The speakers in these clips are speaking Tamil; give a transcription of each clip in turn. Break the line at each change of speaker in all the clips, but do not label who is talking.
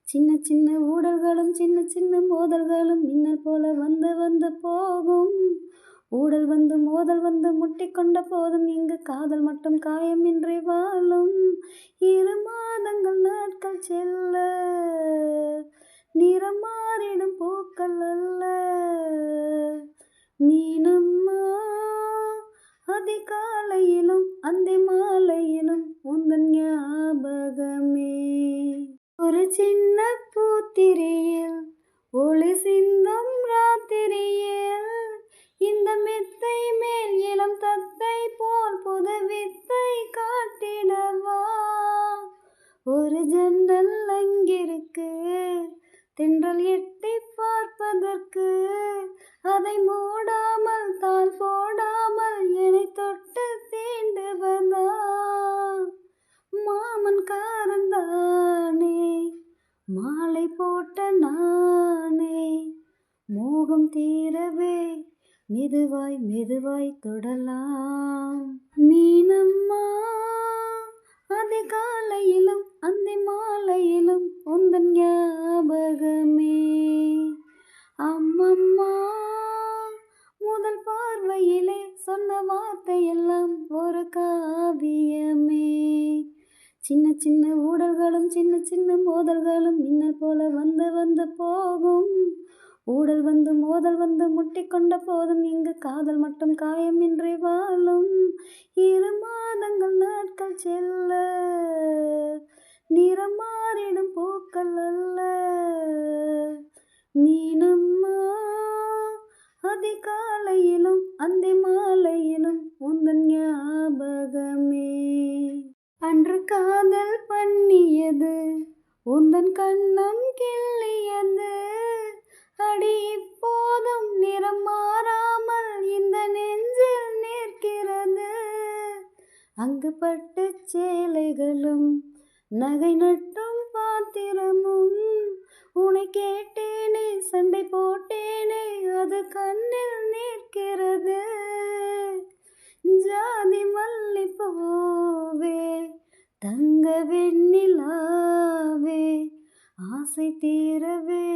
சின்ன சின்ன ஊடல்களும் சின்ன சின்ன மோதல்களும் மின்னல் போல வந்து வந்து போகும். ஊடல் வந்து மோதல் வந்து முட்டிக்கொண்ட போதும் இங்கு காதல் மட்டும் காயமின்றி வாழும். 2 மாதங்கள் நாட்கள் செல்ல நிறம் மாறிடும் பூக்கள் அல்ல. மீனம்மா அதிகாலையிலும் அந்தி மாலையிலும் உந்தன் ஞாபகமே. ஒரு சின்ன பூத்திரையில் ஒளி சிந்தும் ராத்திரியில் இந்த மெத்தை மேல் இளம் தத்தை போல் புது வித்தை காட்டிடவா. ஒரு ஜன்னல் அங்கிருக்கு தென்றல் எட்டி பார்ப்பதற்கு. அதை மூடாமல் தாள் போடாமல் என்னை தொட்டு தீண்டுவதா. மாமன் காரந்தானே மாலை போட்ட நானே. மோகம் தீரவே மெதுவாய் மெதுவாய் தொடலாம். மீனம்மா அதிகாலையிலும் அந்தி மாலையிலும் உந்தன் ஞாபகமே. அம்மம்மா முதல் பார்வையிலே சொன்ன வார்த்தையெல்லாம் ஒரு காவியமே. சின்ன சின்ன ஊடல்களும் சின்ன சின்ன மோதல்களும் மின்னல் போல வந்து வந்து போகும். ஊடல் வந்து மோதல் வந்து முட்டிக்கொண்ட போதும் இங்கு காதல் மட்டும் காயமின்றி வாழும். 2 மாதங்கள் நாட்கள் செல்ல நிறம் மாறிடும் பூக்கள் அல்ல. மீனம்மா அதிகாலையிலும் அந்தி மாலையிலும் உந்தன் ஞாபகமே. அன்று காதல் பண்ணியது உந்தன் கண்ணம் கிள்ளியது. அடி இப்போதும் நிறம் மாறாமல் இந்த நெஞ்சில் நிற்கிறது. அங்கு பட்டு சேலைகளும் நகை நட்டும் பாத்திரமும். உன்னை கேட்டேனே சண்டை போட்டேனே அது கண்ணில் நிற்கிறது. ஜாதி மல்லிப்பூவே தங்க வெண்ணிலாவே ஆசை தீரவே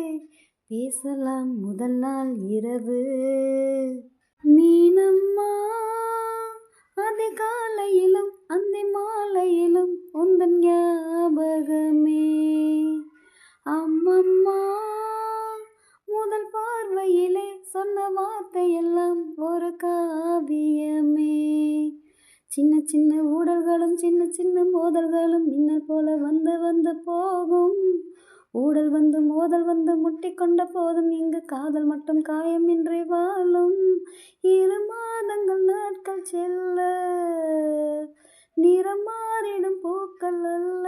பேசலாம் முதல் நாள் இரவு. மீனம்மா அதிகாலையிலும் அந்தி மாலையிலும் உந்தன் ஞாபகமே. அம்மம்மா முதல் பார்வையிலே சொன்ன வார்த்தையெல்லாம் ஒரு காவியமே. சின்ன சின்ன ஊடல்களும் சின்ன சின்ன மோதல்களும் மின்னல் போல வந்து வந்து போகும். ஊடல் வந்து மோதல் வந்து முட்டிக்கொண்ட போதும் இங்கு காதல் மட்டும் காயமின்றி வாழும். 2 மாதங்கள் நாட்கள் செல்ல நிறம் மாறிடும் பூக்கள் அல்ல.